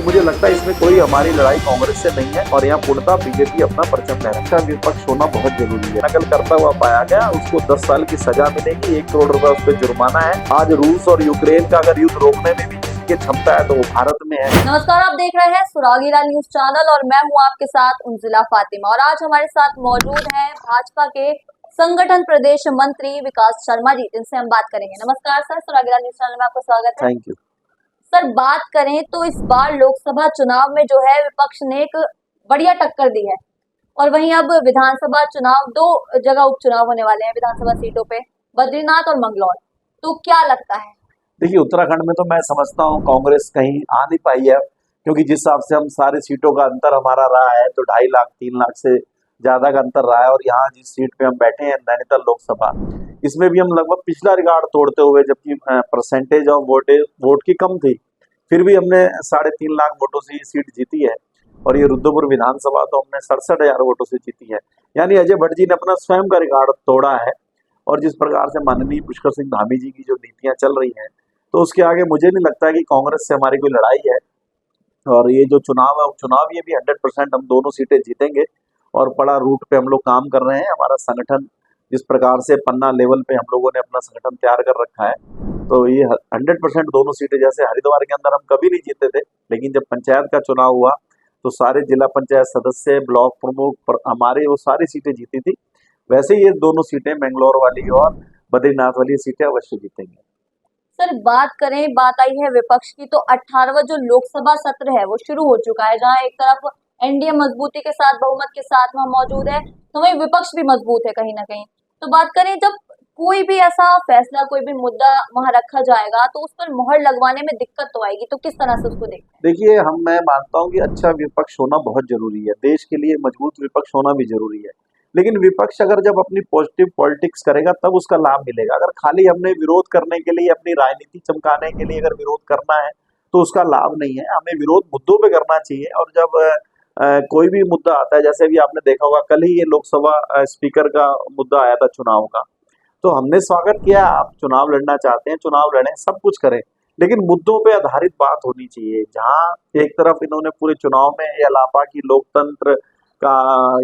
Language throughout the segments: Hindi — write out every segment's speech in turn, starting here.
मुझे लगता है इसमें कोई हमारी लड़ाई कांग्रेस से नहीं है और यहाँ पूर्णतः बीजेपी अपना परचम लहराता है। विपक्ष होना बहुत जरूरी है। नकल करता हुआ पाया गया, उसको 10 साल की सजा मिलेगी, 1 करोड़ रुपए उस पर जुर्माना है। आज रूस और यूक्रेन का अगर युद्ध रोकने में भी जिसकी क्षमता है तो वो भारत में है। नमस्कार, आप देख रहे हैं सुरागीला न्यूज चैनल और मैं हूं आपके साथ उंजिला फातिमा। और आज हमारे साथ मौजूद हैं भाजपा के संगठन प्रदेश मंत्री विकास शर्मा जी, जिनसे हम बात करेंगे। नमस्कार सर, सुरागीला न्यूज चैनल में आपका स्वागत है। थैंक यू सर, बात करें तो इस बार लोकसभा चुनाव में जो है विपक्ष ने एक बढ़िया टक्कर दी है और वहीं अब विधानसभा चुनाव, 2 जगह उपचुनाव होने वाले हैं विधानसभा सीटों पे, बद्रीनाथ और मंगलौर। तो क्या लगता है? देखिए, उत्तराखंड में तो मैं समझता हूँ कांग्रेस कहीं आ नहीं पाई है, क्योंकि जिस हिसाब से हम सारी सीटों का अंतर हमारा रहा है तो 2.5 लाख 3 लाख से ज्यादा का अंतर रहा है। और यहाँ जिस सीट पे हम बैठे हैं नैनीताल लोकसभा, इसमें भी हम लगभग पिछला रिकॉर्ड तोड़ते हुए, जबकि परसेंटेज ऑफ वोट की कम थी, फिर भी हमने 3.5 लाख वोटों से ये सीट जीती है। और ये रुद्रपुर विधानसभा तो हमने 67,000 वोटों से जीती है। यानी अजय भट्ट जी ने अपना स्वयं का रिकॉर्ड तोड़ा है। और जिस प्रकार से माननीय पुष्कर सिंह धामी जी की जो नीतियां चल रही हैं, तो उसके आगे मुझे नहीं लगता है कि कांग्रेस से हमारी कोई लड़ाई है। और ये जो चुनाव है, उपचुनाव, ये भी 100% हम दोनों सीटें जीतेंगे। और बड़ा रूट पे हम लोग काम कर रहे हैं। हमारा संगठन जिस प्रकार से पन्ना लेवल पे हम लोगों ने अपना संगठन तैयार कर रखा है, तो ये 100% दोनों सीटें, जैसे हरिद्वार के अंदर हम कभी नहीं जीते थे, लेकिन जब पंचायत का चुनाव हुआ तो सारे जिला पंचायत सदस्य, ब्लॉक प्रमुख हमारे वो सारी सीटें जीती थी। वैसे ये दोनों सीटें, मैंगलोर वाली और बद्रीनाथ वाली सीटें अवश्य जीतेंगे। सर, बात आई है विपक्ष की, तो 18वां जो लोकसभा सत्र है वो शुरू हो चुका है, जहां एक तरफ एनडीए मजबूती के साथ, बहुमत के साथ वहां मौजूद है, तो वहीं विपक्ष भी मजबूत है कहीं ना कहीं। तो बात करें, जब कोई भी ऐसा फैसला, कोई भी मुद्दा वहां रखा जाएगा तो उस पर मोहर लगवाने में दिक्कत तो आएगी, तो किस तरह से उसको देखते देखिए, मैं मानता हूँ कि अच्छा विपक्ष होना बहुत जरूरी है। देश के लिए मजबूत विपक्ष होना भी जरूरी है। लेकिन विपक्ष अगर जब अपनी पॉजिटिव पॉलिटिक्स करेगा तब उसका लाभ मिलेगा। अगर खाली हमने विरोध करने के लिए, अपनी राजनीति चमकाने के लिए अगर विरोध करना है तो उसका लाभ नहीं है। हमें विरोध मुद्दों पे करना चाहिए। और जब कोई भी मुद्दा आता है, जैसे भी आपने देखा होगा, कल ही ये लोकसभा स्पीकर का मुद्दा आया था चुनाव का, तो हमने स्वागत किया। आप चुनाव लड़ना चाहते हैं, चुनाव लड़ें, सब कुछ करें, लेकिन मुद्दों पे आधारित बात होनी चाहिए। जहां एक तरफ इन्होंने पूरे चुनाव में ये अलापा की लोकतंत्र का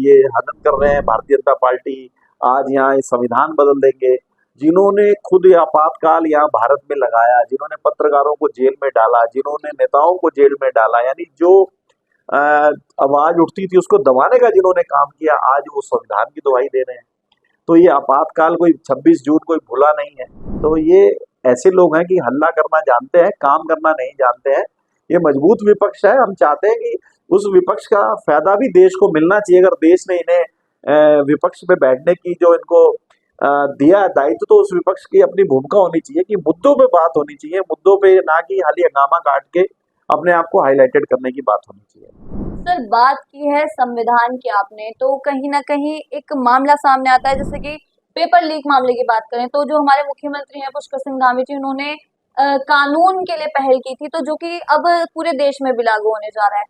ये हनन कर रहे हैं भारतीय जनता पार्टी, आज यहाँ ये संविधान बदल देंगे, जिन्होंने खुद ये आपातकाल यहाँ भारत में लगाया, जिन्होंने पत्रकारों को जेल में डाला, जिन्होंने नेताओं को जेल में डाला, यानी जो आवाज उठती थी उसको दबाने का जिन्होंने काम किया, आज वो संविधान की दुहाई दे रहे हैं। तो ये आपातकाल कोई 26 जून कोई भूला नहीं है। तो ये ऐसे लोग हैं कि हल्ला करना जानते हैं, काम करना नहीं जानते हैं। ये मजबूत विपक्ष है। हम चाहते हैं कि उस विपक्ष का फायदा भी देश को मिलना चाहिए। अगर देश ने इन्हें विपक्ष पे बैठने की जो इनको दिया दायित्व, तो उस विपक्ष की अपनी भूमिका होनी चाहिए कि मुद्दों पे बात होनी चाहिए, मुद्दों पे, ना कि खाली हंगामा काट के अपने आप को हाईलाइटेड करने की बात होनी चाहिए। सर, बात की है संविधान की आपने, तो कहीं ना कहीं एक मामला सामने आता है, जैसे कि पेपर लीक मामले की बात करें तो जो हमारे मुख्यमंत्री हैं पुष्कर सिंह धामी जी, उन्होंने कानून के लिए पहल की थी, तो जो कि अब पूरे देश में भी लागू होने जा रहा है।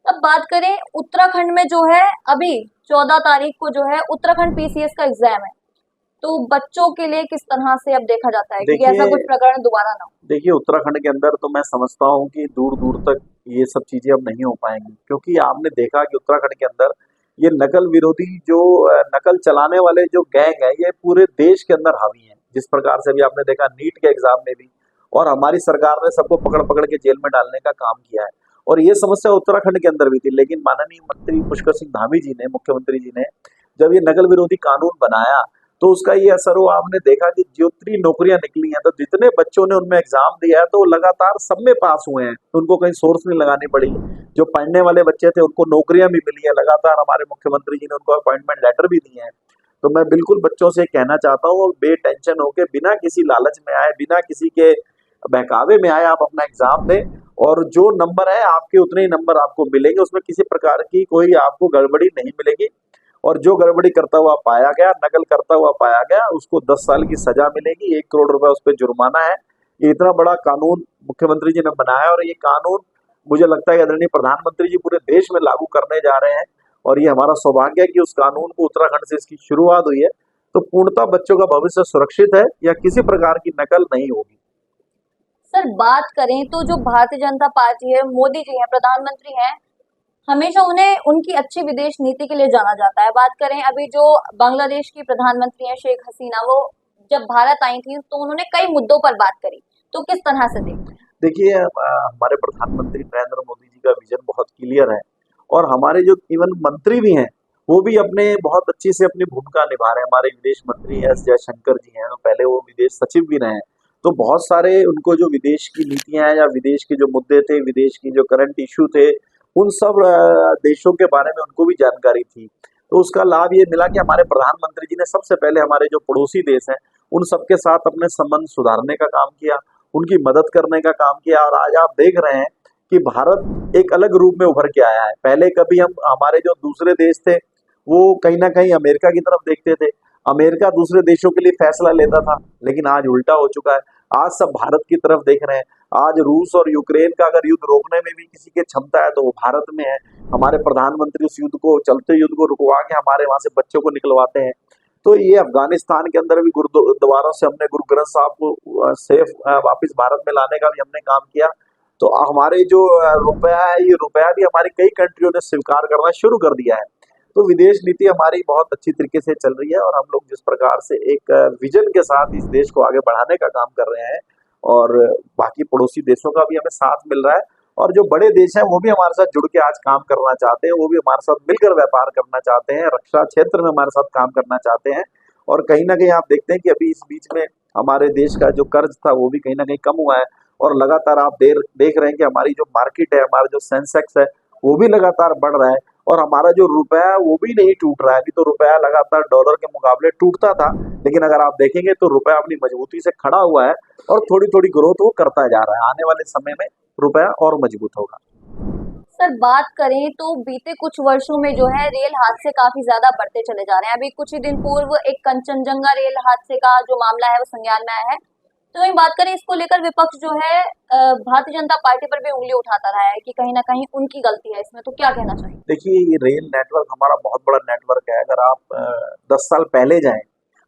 अब बात करें उत्तराखंड में, जो है अभी 14 तारीख को जो है उत्तराखंड पीसीएस का एग्जाम है, तो बच्चों के लिए किस तरह से अब देखा जाता है कि ऐसा कुछ प्रकरण दोबारा ना हो? देखिए, उत्तराखंड के अंदर तो मैं समझता हूँ कि दूर दूर तक ये सब चीजें अब नहीं हो पाएंगी, क्योंकि आपने देखा कि उत्तराखंड के अंदर ये नकल विरोधी जो नकल चलाने वाले जो गैंग है, ये पूरे देश के अंदर हावी हैं। जिस प्रकार से भी आपने देखा नीट के एग्जाम में भी, और हमारी सरकार ने सबको पकड़ पकड़ के जेल में डालने का काम किया है। और ये समस्या उत्तराखंड के अंदर भी थी, लेकिन माननीय मंत्री पुष्कर सिंह धामी जी ने, मुख्यमंत्री जी ने, जब ये नकल विरोधी कानून बनाया तो उसका ये असर हुआ। आपने देखा कि जितनी नौकरियां निकली हैं, तो जितने बच्चों ने उनमें एग्जाम दिया है, तो वो लगातार सब में पास हुए हैं, उनको कहीं सोर्स नहीं लगानी पड़ी। जो पढ़ने वाले बच्चे थे उनको नौकरियां भी मिली है लगातार। हमारे मुख्यमंत्री जी ने उनको अपॉइंटमेंट लेटर भी दिए हैं। तो मैं बिल्कुल बच्चों से कहना चाहता हूँ, वो बेटेंशन होकर, बिना किसी लालच में आए, बिना किसी के बहकावे में आए, आप अपना एग्जाम दें। और जो नंबर है आपके, उतने ही नंबर आपको मिलेंगे, उसमें किसी प्रकार की कोई आपको गड़बड़ी नहीं मिलेगी। और जो गड़बड़ी करता हुआ पाया गया, नकल करता हुआ पाया गया, उसको 10 साल की सजा मिलेगी, 1 करोड़ रुपए उस पर जुर्माना है। ये इतना बड़ा कानून मुख्यमंत्री जी ने बनाया, और ये कानून मुझे लगता है कि आदरणीय प्रधानमंत्री जी पूरे देश में लागू करने जा रहे हैं। और ये हमारा सौभाग्य है कि उस कानून को उत्तराखंड से इसकी शुरुआत हुई है। तो पूर्णतः बच्चों का भविष्य सुरक्षित है, या किसी प्रकार की नकल नहीं होगी। सर बात करें तो जो भारतीय जनता पार्टी है, मोदी जी हैं, प्रधानमंत्री हैं, हमेशा उन्हें उनकी अच्छी विदेश नीति के लिए जाना जाता है। बात करें अभी जो बांग्लादेश की प्रधानमंत्री हैं शेख हसीना, वो जब भारत आई थी तो उन्होंने कई मुद्दों पर बात करी। तो किस तरह से देखते हैं? देखिए हमारे प्रधानमंत्री नरेंद्र मोदी जी का विजन बहुत क्लियर है और हमारे जो इवन मंत्री भी हैं वो भी अपने बहुत अच्छी से अपनी भूमिका निभा रहे हैं। हमारे विदेश मंत्री एस जयशंकर जी हैं, पहले वो विदेश सचिव भी रहे हैं। तो बहुत सारे उनको जो विदेश की नीतियां हैं या विदेश के जो मुद्दे थे, विदेश की जो करंट इशू थे, उन सब देशों के बारे में उनको भी जानकारी थी। तो उसका लाभ ये मिला कि हमारे प्रधानमंत्री जी ने सबसे पहले हमारे जो पड़ोसी देश हैं उन सबके साथ अपने संबंध सुधारने का काम किया, उनकी मदद करने का काम किया। और आज आप देख रहे हैं कि भारत एक अलग रूप में उभर के आया है। पहले कभी हम हमारे जो दूसरे देश थे वो कहीं ना कहीं अमेरिका की तरफ देखते थे, अमेरिका दूसरे देशों के लिए फैसला लेता था, लेकिन आज उल्टा हो चुका है। आज सब भारत की तरफ देख रहे हैं। आज रूस और यूक्रेन का अगर युद्ध रोकने में भी किसी की क्षमता है तो वो भारत में है। हमारे प्रधानमंत्री उस युद्ध को, चलते युद्ध को रुकवा के हमारे वहां से बच्चों को निकलवाते हैं। तो ये अफगानिस्तान के अंदर भी गुरुद्वारों से हमने गुरु ग्रंथ साहब को सेफ वापस भारत में लाने का भी हमने काम किया। तो हमारे जो रुपया है, ये रुपया भी हमारी कई कंट्रियों ने स्वीकार करना शुरू कर दिया है। तो विदेश नीति हमारी बहुत अच्छी तरीके से चल रही है और हम लोग जिस प्रकार से एक विजन के साथ इस देश को आगे बढ़ाने का काम कर रहे हैं और बाकी पड़ोसी देशों का भी हमें साथ मिल रहा है। और जो बड़े देश हैं वो भी हमारे साथ जुड़ के आज काम करना चाहते हैं, वो भी हमारे साथ मिलकर व्यापार करना चाहते हैं, रक्षा क्षेत्र में हमारे साथ काम करना चाहते हैं। और कहीं ना कहीं आप देखते हैं कि अभी इस बीच में हमारे देश का जो कर्ज था वो भी कहीं ना कहीं कम हुआ है और लगातार आप देख रहे हैं कि हमारी जो मार्केट है, हमारा जो सेंसेक्स है वो भी लगातार बढ़ रहा है और हमारा जो रुपया है वो भी नहीं टूट रहा है। अभी तो रुपया लगातार डॉलर के मुकाबले टूटता था, लेकिन अगर आप देखेंगे तो रुपया अपनी मजबूती से खड़ा हुआ है और थोड़ी थोड़ी ग्रोथ वो करता जा रहा है। आने वाले समय में रुपया और मजबूत होगा। सर बात करें तो बीते कुछ वर्षों में जो है रेल हादसे काफी ज्यादा बढ़ते चले जा रहे हैं। अभी कुछ ही दिन पूर्व एक कंचनजंगा रेल हादसे का जो मामला है वो संज्ञान में आया है। तो वहीं बात करें इसको लेकर विपक्ष जो है भारतीय जनता पार्टी पर भी उंगली उठाता रहा है कि कहीं ना कहीं उनकी गलती है इसमें। तो क्या कहना चाहिए? देखिए ये रेल नेटवर्क हमारा बहुत बड़ा नेटवर्क है। अगर आप 10 साल पहले जाएं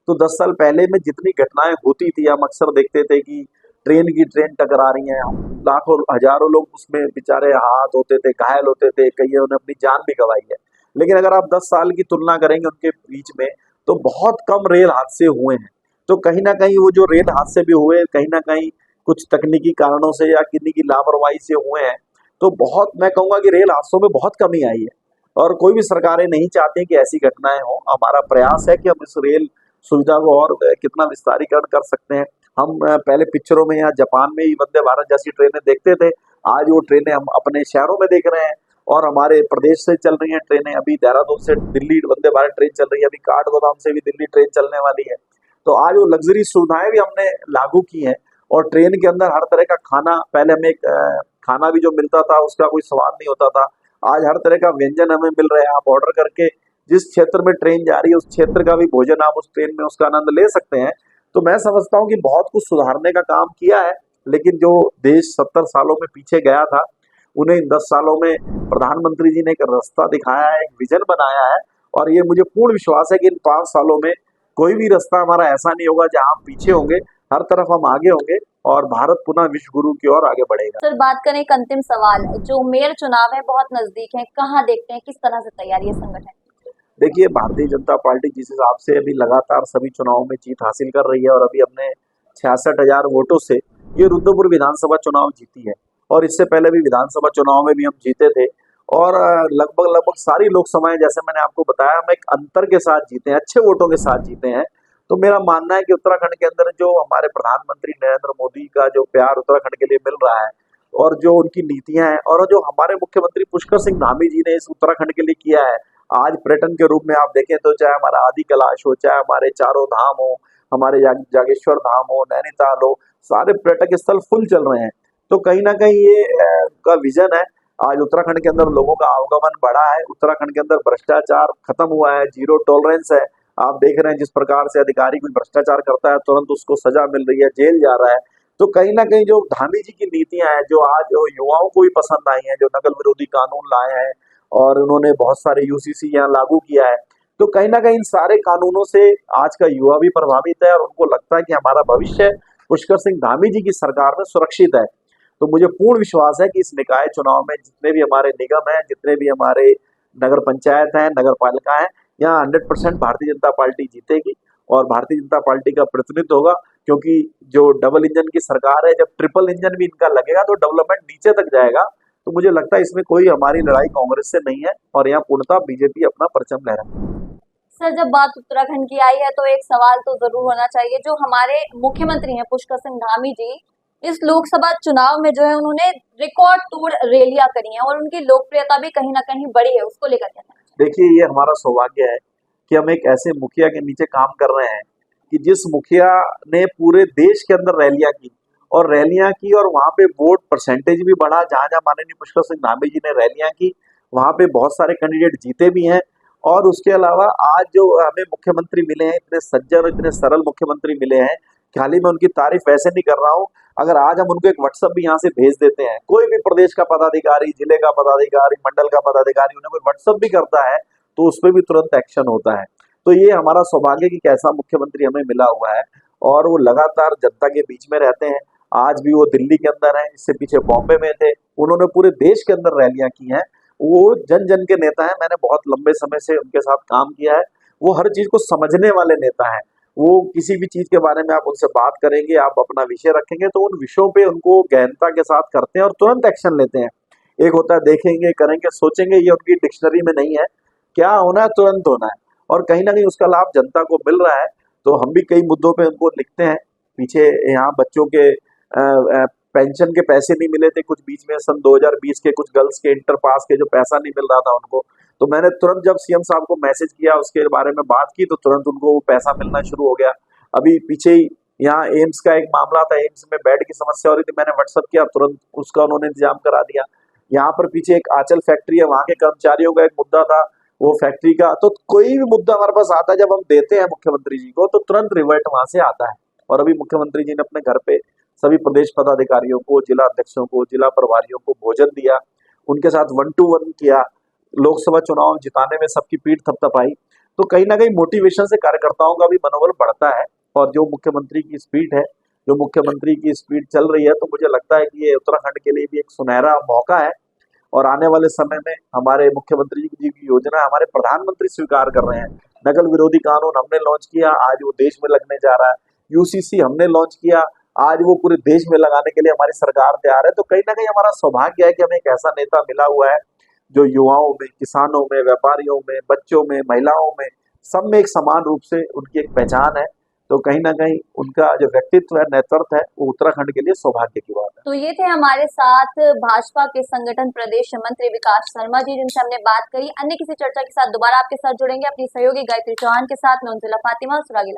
तो 10 साल पहले में जितनी घटनाएं होती थी हम अक्सर देखते थे कि ट्रेन टकरा रही हैं, लाखों हजारों लोग उसमें बेचारे हाथ होते थे, घायल होते थे, कईयों ने अपनी जान भी गंवाई है। लेकिन अगर आप 10 साल की तुलना करेंगे उनके बीच में तो बहुत कम रेल हादसे हुए हैं। तो कहीं ना कहीं वो जो रेल हादसे भी हुए कहीं ना कहीं कुछ तकनीकी कारणों से या किन्हीं की लापरवाही से हुए हैं। तो बहुत मैं कहूंगा कि रेल हादसों में बहुत कमी आई है और कोई भी सरकारें नहीं चाहती कि ऐसी घटनाएं हो। हमारा प्रयास है कि हम इस रेल सुविधा को और कितना विस्तारीकरण कर सकते हैं। हम पहले पिक्चरों में या जापान में ही वंदे भारत जैसी ट्रेनें देखते थे, आज वो ट्रेनें हम अपने शहरों में देख रहे हैं और हमारे प्रदेश से चल रही हैं ट्रेनें। अभी देहरादून से दिल्ली वंदे भारत ट्रेन चल रही है, अभी काठगोदाम से भी दिल्ली ट्रेन चलने वाली है। तो आज वो लग्जरी सुविधाएं भी हमने लागू की हैं और ट्रेन के अंदर हर तरह का खाना, पहले हमें खाना भी जो मिलता था उसका कोई स्वाद नहीं होता था, आज हर तरह का व्यंजन हमें मिल रहा है। आप ऑर्डर करके जिस क्षेत्र में ट्रेन जा रही है उस क्षेत्र का भी भोजन आप उस ट्रेन में उसका आनंद ले सकते हैं। तो मैं समझता हूँ कि बहुत कुछ सुधारने का काम किया है, लेकिन जो देश 70 सालों में पीछे गया था उन्हें इन 10 सालों में प्रधानमंत्री जी ने एक रास्ता दिखाया है, एक विजन बनाया है। और ये मुझे पूर्ण विश्वास है कि इन 5 सालों में कोई भी रास्ता हमारा ऐसा नहीं होगा जहां हम पीछे होंगे, हर तरफ हम आगे होंगे और भारत पुनः विश्व गुरु की ओर आगे बढ़ेगा। सर बात करें एक अंतिम सवाल, जो मेयर चुनाव है बहुत नजदीक है, कहाँ देखते हैं किस तरह से तैयारी है संगठन? देखिए भारतीय जनता पार्टी जिस हिसाब से अभी लगातार सभी चुनावों में जीत हासिल कर रही है और अभी हमने 66,000 वोटों से ये रुद्रपुर विधानसभा चुनाव जीती है और इससे पहले भी विधानसभा चुनाव में भी हम जीते थे और लगभग लगभग सारी लोकसभाएं जैसे मैंने आपको बताया हम एक अंतर के साथ जीते हैं, अच्छे वोटों के साथ जीते हैं। तो मेरा मानना है कि उत्तराखंड के अंदर जो हमारे प्रधानमंत्री नरेंद्र मोदी का जो प्यार उत्तराखंड के लिए मिल रहा है और जो उनकी नीतियां हैं और जो हमारे मुख्यमंत्री पुष्कर सिंह धामी जी ने इस उत्तराखंड के लिए किया है, आज पर्यटन के रूप में आप देखें तो चाहे हमारा आदि कैलाश हो, चाहे हमारे चारों धाम हो, हमारे जागेश्वर धाम हो, नैनीताल हो, सारे पर्यटक स्थल फुल चल रहे हैं। तो कहीं ना कहीं ये का विजन है। आज उत्तराखंड के अंदर लोगों का आवागमन बढ़ा है, उत्तराखंड के अंदर भ्रष्टाचार खत्म हुआ है, जीरो टॉलरेंस है। आप देख रहे हैं जिस प्रकार से अधिकारी कोई भ्रष्टाचार करता है तुरंत उसको सजा मिल रही है, जेल जा रहा है। तो कहीं ना कहीं जो धामी जी की नीतियां हैं जो आज युवाओं को भी पसंद आई हैं, जो नकल विरोधी कानून लाए हैं और उन्होंने बहुत सारे यूसीसी यहाँ लागू किया है, तो कहीं ना कहीं इन सारे कानूनों से आज का युवा भी प्रभावित है और उनको लगता है कि हमारा भविष्य पुष्कर सिंह धामी जी की सरकार में सुरक्षित है। तो मुझे पूर्ण विश्वास है कि इस निकाय चुनाव में जितने भी हमारे निगम हैं, जितने भी हमारे नगर पंचायत हैं, नगर पालिका हैं, यहाँ 100% भारतीय जनता पार्टी जीतेगी और भारतीय जनता पार्टी का प्रतिनिधित्व होगा, क्योंकि जो डबल इंजन की सरकार है, जब ट्रिपल इंजन भी इनका लगेगा तो डेवलपमेंट नीचे तक जाएगा। तो मुझे लगता है इसमें कोई हमारी लड़ाई कांग्रेस से नहीं है और यहाँ पूर्णतः बीजेपी अपना परचम लहराएगी। सर, जब बात उत्तराखंड की आई है तो एक सवाल तो जरूर होना चाहिए। जो हमारे मुख्यमंत्री हैं पुष्कर सिंह धामी जी, इस लोकसभा चुनाव में जो है उन्होंने रिकॉर्ड तोड़ रैलियां करी हैं और उनकी लोकप्रियता भी कहीं ना कहीं बढ़ी है, उसको लेकर क्या कहना चाहिए? देखिए, ये हमारा सौभाग्य है कि हम एक ऐसे मुखिया के नीचे काम कर रहे हैं कि जिस मुखिया ने पूरे देश के अंदर रैलियां की और वहां पे वोट परसेंटेज भी बढ़ा। जहां जहां माननीय पुष्कर सिंह धामी जी ने रैलियां की, वहां पे बहुत सारे कैंडिडेट जीते भी हैं। और उसके अलावा आज जो हमें मुख्यमंत्री मिले हैं, इतने सज्जन और इतने सरल मुख्यमंत्री मिले हैं कि हाल ही में उनकी तारीफ वैसे नहीं कर रहा हूँ। अगर आज हम उनको एक व्हाट्सएप भी यहाँ से भेज देते हैं, कोई भी प्रदेश का पदाधिकारी, जिले का पदाधिकारी, मंडल का पदाधिकारी उन्हें कोई व्हाट्सएप भी करता है तो उस पर भी तुरंत एक्शन होता है। तो ये हमारा सौभाग्य कि कैसा मुख्यमंत्री हमें मिला हुआ है और वो लगातार जनता के बीच में रहते हैं। आज भी वो दिल्ली के अंदर हैं, इससे पीछे बॉम्बे में थे, उन्होंने पूरे देश के अंदर रैलियां की हैं। वो जन जन के नेता हैं, मैंने बहुत लंबे समय से उनके साथ काम किया है। वो हर चीज को समझने वाले नेता हैं। वो किसी भी चीज के बारे में आप उनसे बात करेंगे, आप अपना विषय रखेंगे तो उन विषयों पे उनको गहनता के साथ करते हैं और तुरंत एक्शन लेते हैं। एक होता है देखेंगे, करेंगे, सोचेंगे, ये उनकी डिक्शनरी में नहीं है। क्या होना है तुरंत होना है और कहीं ना कहीं उसका लाभ जनता को मिल रहा है। तो हम भी कई मुद्दों पे उनको लिखते हैं। पीछे यहाँ बच्चों के पेंशन के पैसे नहीं मिले थे कुछ बीच में, सन 2020 के कुछ गर्ल्स के इंटर पास के जो पैसा नहीं मिल रहा था उनको, तो मैंने तुरंत जब सीएम साहब को मैसेज किया, उसके बारे में बात की, तो तुरंत उनको वो पैसा मिलना शुरू हो गया। अभी पीछे ही यहाँ एम्स का एक मामला था, एम्स में बेड की समस्या हो रही थी, मैंने व्हाट्सअप किया, तुरंत उसका उन्होंने इंतजाम करा दिया। यहाँ पर पीछे एक आंचल फैक्ट्री है, वहां के कर्मचारियों का एक मुद्दा था, वो फैक्ट्री का। तो कोई भी मुद्दा हमारे पास आता है, जब हम देते हैं मुख्यमंत्री जी को तो तुरंत रिवर्ट वहां से आता है। और अभी मुख्यमंत्री जी ने अपने घर पे सभी प्रदेश पदाधिकारियों को, जिला अध्यक्षों को, जिला प्रभारियों को भोजन दिया, उनके साथ 1-to-1 किया, लोकसभा चुनाव जिताने में सबकी पीठ थपथपाई। तो कहीं ना कहीं मोटिवेशन से कार्यकर्ताओं का भी मनोबल बढ़ता है। और जो मुख्यमंत्री की स्पीड है, जो मुख्यमंत्री की स्पीड चल रही है, तो मुझे लगता है कि ये उत्तराखंड के लिए भी एक सुनहरा मौका है। और आने वाले समय में हमारे मुख्यमंत्री जी की योजना हमारे प्रधानमंत्री स्वीकार कर रहे हैं। नकल विरोधी कानून हमने लॉन्च किया, आज वो देश में लगने जा रहा है। यूसीसी हमने लॉन्च किया, आज वो पूरे देश में लगाने के लिए हमारी सरकार तैयार है। तो कहीं ना कहीं हमारा सौभाग्य है कि हमें एक ऐसा नेता मिला हुआ है जो युवाओं में, किसानों में, व्यापारियों में, बच्चों में, महिलाओं में, सब में एक समान रूप से उनकी एक पहचान है। तो कहीं ना कहीं उनका जो व्यक्तित्व है, नेतृत्व है, वो उत्तराखंड के लिए सौभाग्य की बात है। तो ये थे हमारे साथ भाजपा के संगठन प्रदेश मंत्री विकास शर्मा जी, जिनसे हमने बात करी। अन्य किसी चर्चा के साथ दोबारा आपके साथ जुड़ेंगे अपनी सहयोगी गायत्री चौहान के साथ। मैं उनसे फातिमा सुरागी।